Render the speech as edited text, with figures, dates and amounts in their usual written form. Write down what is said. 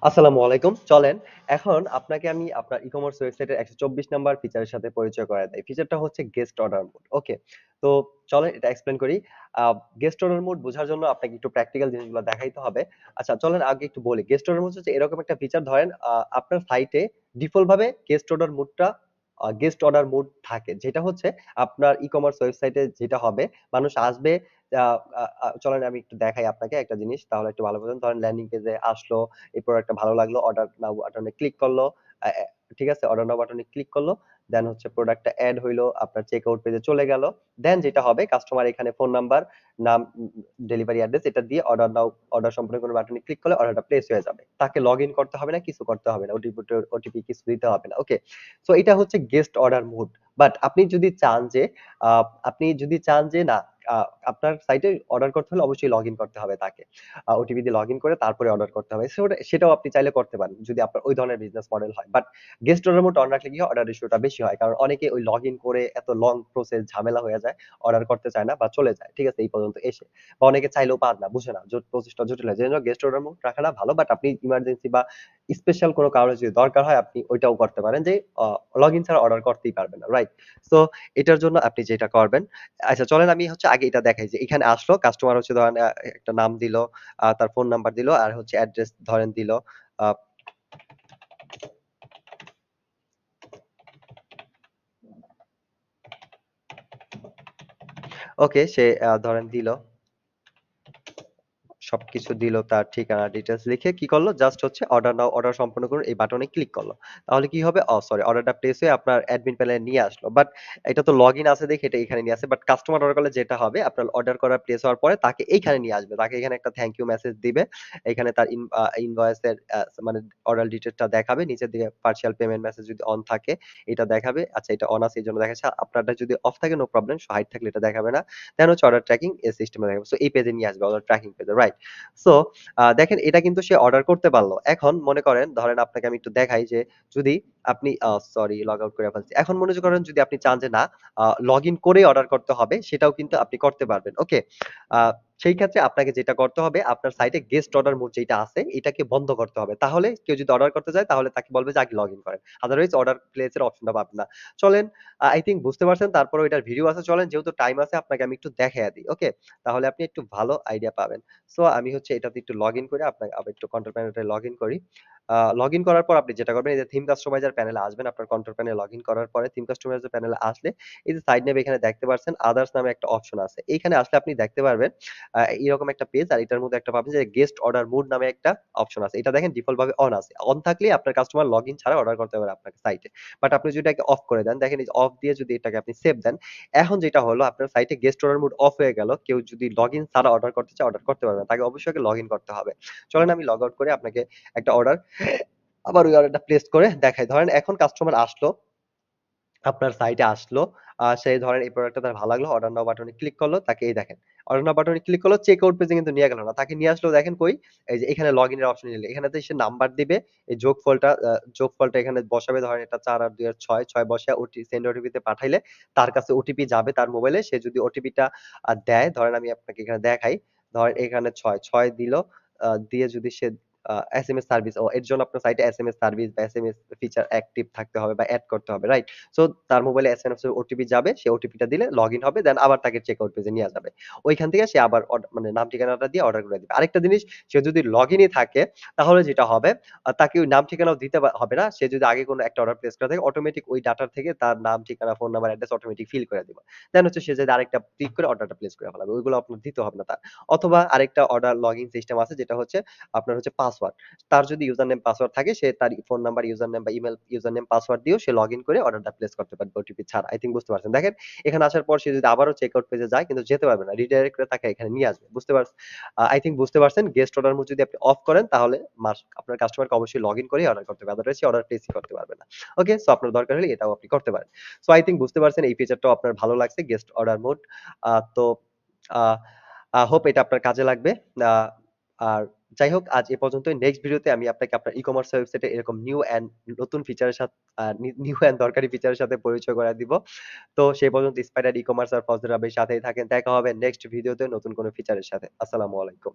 আসসালামু আলাইকুম। চলেন এখন আপনাকে আমি আপনার ই-কমার্স ওয়েবসাইটের ১২৪ নাম্বার ফিচারের সাথে পরিচয় করায় দেই। ফিচারটা হচ্ছে গেস্ট অর্ডার মোড। ওকে। তো চলেন এটা এক্সপ্লেইন করি। আ গেস্ট অর্ডার মোড বোঝার জন্য আপনাকে একটু প্র্যাকটিক্যাল জিনিসগুলো দেখাইতে হবে। আচ্ছা চলেন আগে একটু বলি। গেস্ট অর্ডার মোড হচ্ছে এরকম একটা ফিচার ধরেন আপনার সাইটে ডিফল্ট ভাবে গেস্ট অর্ডার মোডটা গেস্ট অর্ডার মোড থাকে। যেটা হচ্ছে আপনার ই-কমার্স ওয়েবসাইটে যেটা হবে মানুষ আসবে আ আ আ চলেন আমি একটু দেখাই আপনাকে একটা জিনিস তাহলে একটু ভালো বুঝবেন। ধরেন ল্যান্ডিং পেজে আসলো এই প্রোডাক্টটা ভালো লাগলো। অর্ডার নাও বাটনে ক্লিক করলো। আ অ্যা ঠিক আছে? অর্ডার নাও বাটনে ক্লিক করলো। দেন হচ্ছে প্রোডাক্টটা এড হইলো। আপনার চেকআউট পেজে চলে গেল। দেন যেটা হবে কাস্টমার এখানে ফোন নাম্বার, নাম, ডেলিভারি অ্যাড্রেস এটা দিয়ে অর্ডার নাও অর্ডার সম্পন্ন কোনো বাটনে ক্লিক করলে অর্ডারটা প্লেস হয়ে যাবে। তাকে লগইন করতে হবে না, কিছু করতে হবে না। ওটিপি কিছু দিতে হবে না। ওকে? সো এটা হচ্ছে গেস্ট অর্ডার মোড। বাট আ আপনি যদি চান যে না আ আপনার সাইটে অর্ডার করতে হলে অবশ্যই লগইন করতে হবে তাকে। ওটিপি দিয়ে লগইন করে তারপরে অর্ডার করতে হবে। সেটাও আপনি চাইলে করতে পারেন। যদি আপনার ওই ধরনের বিজনেস মডেল হয়। But guest order mode on রাখলে কি হয়? অর্ডার রেশিওটা বেশি হয়। কারণ অনেকে ওই লগইন করে এত লং প্রসেস ঝামেলা হয়ে যায়। অর্ডার করতে চায় না বা চলে যায়। ঠিক আছে? এই পর্যন্ত এসে। বা অনেকে চাইলেও পারে না, বুঝে না। প্রসেসটা জটিল হয়। যেজন্য গেস্ট অর্ডার মোড রাখাটা ভালো। বাট আপনি ইমার্জেন্সি বা স্পেশাল কোনো কারণে যদি দরকার হয় আপনি ওইটাও করতে পারেন যে লগইন ছাড়া অর্ডার করতেই পারবেন না। রাইট? সো এটার জন্য আপনি যেটা করবেন আচ্ছা চলেন আমি হচ্ছে আগে এটা দেখাই যে এখানে আসলো কাস্টমার হচ্ছে ধরেন একটা নাম দিল, তার ফোন নাম্বার দিল আর হচ্ছে অ্যাড্রেস ধরেন দিল। আ ওকে সে ধরেন দিল। সবকিছু দিল তার ঠিকানা ডিটেইলস লিখে কি করলো? জাস্ট হচ্ছে অর্ডার নাও অর্ডার সম্পন্ন করুন এই বাটনে ক্লিক করলো। তাহলে কি হবে? সরি অর্ডারটা প্লেস হয়ে আপনার অ্যাডমিন প্যানেলে নিয়ে আসলো। বাট এটা তো লগইন আছে দেখে এটা এখানে নিয়ে আসে। বাট কাস্টমার অর্ডার করলে যেটা হবে আপনার অর্ডার করা প্লেস হওয়ার পরে তাকে এইখানে নিয়ে আসবে। তাকে এখানে একটা থ্যাংক ইউ মেসেজ দিবে। এখানে তার ইনভয়েসের মানে অর্ডার ডিটেইলসটা দেখাবে। নিচের দিকে পার্সিয়াল পেমেন্ট মেসেজ যদি অন থাকে এটা দেখাবে। আচ্ছা এটা অন আছে এজন্য দেখাচ্ছে। আপনারটা যদি অফ থাকে নো প্রবলেম। হাইড থাকলে এটা দেখাবে না। দেন হচ্ছে অর্ডার ট্র্যাকিং এই সিস্টেমে দেখাবে। সো এই পেজে নিয়ে আসবে অর্ডার ট্র্যাকিং পেজে রাইট? সো দেখেন এটা কিন্তু সে অর্ডার করতে পারল। এখন মনে করেন ধরেন আপনাকে আমি একটু দেখাই যে যদি আপনি সরি লগ আউট করে ফেলছি। এখন মনে করেন যদি আপনি চান যে না লগইন করেই অর্ডার করতে হবে সেটাও কিন্তু আপনি করতে পারবেন। ওকে? আ সেই ক্ষেত্রে আপনাকে যেটা করতে হবে আপনার সাইটে গেস্ট অর্ডার মোড যেটা আছে এটাকে বন্ধ করতে হবে। তাহলে কেউ যদি অর্ডার করতে যায় তাহলে তাকে বলবে যে আগে লগইন করেন। আদারওয়াইজ অর্ডার প্লেস এর অপশনটা পাবেন না। চলেন আই থিংক বুঝতে পারছেন তারপরেও এটার ভিডিও আছে। চলেন যেহেতু টাইম আছে আপনাকে আমি একটু দেখাইয়া দিই। ওকে? তাহলে আপনি একটু ভালো আইডিয়া পাবেন। সো আমি হচ্ছে এটাতে একটু লগইন করে আপনাকে আবার একটু কন্ট্রোল প্যানেলটায় লগইন করি। লগইন করার পর আপনি যেটা করবেন এই যে থিম কাস্টমাইজার প্যানেলে আসবেন। আপনার কন্ট্রোল প্যানেলে লগইন করার পরে থিম কাস্টমাইজার প্যানেলে আসলে এই যে সাইড নেম এখানে দেখতে পাচ্ছেন আদার্স নামে একটা অপশন আছে। এইখানে আসলে আপনি দেখতে পারবেন এরকম একটা পেজ আর এটার মধ্যে একটা পাবেন যে গেস্ট অর্ডার মোড নামে একটা অপশন আছে। এটা দেখেন ডিফল্ট ভাবে অন আছে। অন থাকলেই আপনার কাস্টমার লগইন ছাড়া অর্ডার করতে পারে আপনার সাইটে। বাট আপনি যদি এটাকে অফ করে দেন, দেখেন এই যে অফ দিয়ে যদি এটাকে আপনি সেভ দেন, এখন যেটা হলো আপনার সাইটে গেস্ট অর্ডার মোড অফ হয়ে গেল। কেউ যদি লগইন ছাড়া অর্ডার করতে চায়, অর্ডার করতে পারবে না। তাকে অবশ্যই আগে লগইন করতে হবে। চলেন আমি লগ আউট করে আপনাকে একটা অর্ডার আবার ওই অর্ডারটা প্লেস করে দেখাই। ধরেন এখন কাস্টমার আসলো, আপনার সাইটে আসলো। সে ধরেন এই প্রোডাক্টটা তার ভালো লাগলো। অর্ডার নাও বাটনে ক্লিক করলো। তাকে এই দেখেন। অর্ডার নাও বাটনে ক্লিক করলো, চেকআউট পেজে কিন্তু নিয়ে গেল না। তাকে নিয়ে আসলো দেখেন কই? এই যে এখানে লগইন এর অপশন নিলে। এখানেতে সে নাম্বার দিবে। এই যোগফলটা এখানে বসাবে। ধরেন এটা ৪ আর ২ এর ৬, ৬ বসায় সেন্ড ওটিপি তে পাঠাইলে তার কাছে ওটিপি যাবে তার মোবাইলে। সে যদি ওটিপিটা দেয়, ধরেন আমি আপনাকে এখানে দেখাই। ধরেন এখানে ৬, ৬ দিল। দিয়ে যদি সে এসএমএস সার্ভিস এর জন্য আপনার সাইটে এসএমএস সার্ভিস বা এসএমএস ফিচার অ্যাক্টিভ থাকতে হবে বা এড করতে হবে, রাইট? সো তার মোবাইলে এসএমএস এর ওটিপি যাবে, সে ওটিপিটা দিলে লগইন হবে। দেন আবার তাকে চেকআউট পেজে নিয়ে যাবে। ওইখান থেকে সে আবার মানে নাম ঠিকানাটা দিয়ে অর্ডার করে দিবে। আরেকটা জিনিস সে যদি লগইনই থাকে তাহলে যেটা হবে তাকে ওই নাম ঠিকানাও দিতে হবে না। সে যদি আগে কোনো একটা অর্ডার প্লেস করা থাকে অটোমেটিক ওই ডাটা থেকে তার নাম, ঠিকানা, phone number, address automatic fill করে দিবে। দেন হচ্ছে সে যদি আরেকটা ক্লিক করে অর্ডারটা প্লেস করে ফেলাবে। ওইগুলো আপনার দিতে হবে না তার। অথবা আরেকটা অর্ডার লগইন সিস্টেম আছে যেটা হচ্ছে আপনার হচ্ছে পাসওয়ার্ড। তার যদি ইউজার নেম পাসওয়ার্ড থাকে সে তার ফোন নাম্বার, ইউজার নেম বা ইমেইল ইউজার নেম পাসওয়ার্ড দিয়েও সে লগইন করে অর্ডারটা প্লেস করতে পারবে ওটিপি ছাড়া। আই থিংক বুঝতে পারছেন। দেখেন এখানে আসার পর সে যদি আবারও চেকআউট পেজে যায় কিন্তু যেতে পারবে না। রিডাইরেক্ট করে তাকে এখানে নিয়ে আসবে। বুঝতে পারছেন? আই থিংক বুঝতে পারছেন। গেস্ট অর্ডার মোড যদি আপনি অফ করেন তাহলে আপনার কাস্টমারকে অবশ্যই লগইন করেই অর্ডার করতে হবে। আদারওয়াইজ সে অর্ডার প্লেসই করতে পারবে না। ওকে? সো আপনার দরকার হলে এটাও আপনি করতে পারেন। সো আই থিংক বুঝতে পারছেন এই ফিচারটাও আপনার ভালো লাগছে গেস্ট অর্ডার মোড। তো আ আ হোপ এটা আপনার কাজে লাগবে। আ আর যাই হোক আজ এ পর্যন্তই। নেক্সট ভিডিওতে আমি আপনাকে আপনার ই-কমার্স ওয়েবসাইটে এরকম নিউ অ্যান্ড নতুন ফিচারের নিউ অ্যান্ড দরকারি ফিচারের সাথে পরিচয় করায় দিব। তো সেই পর্যন্ত স্পাইডার ই-কমার্স আর ফজলে রাব্বির সাথেই থাকেন। দেখা হবে নেক্সট ভিডিওতে নতুন কোনো ফিচারের সাথে। আসসালামু আলাইকুম।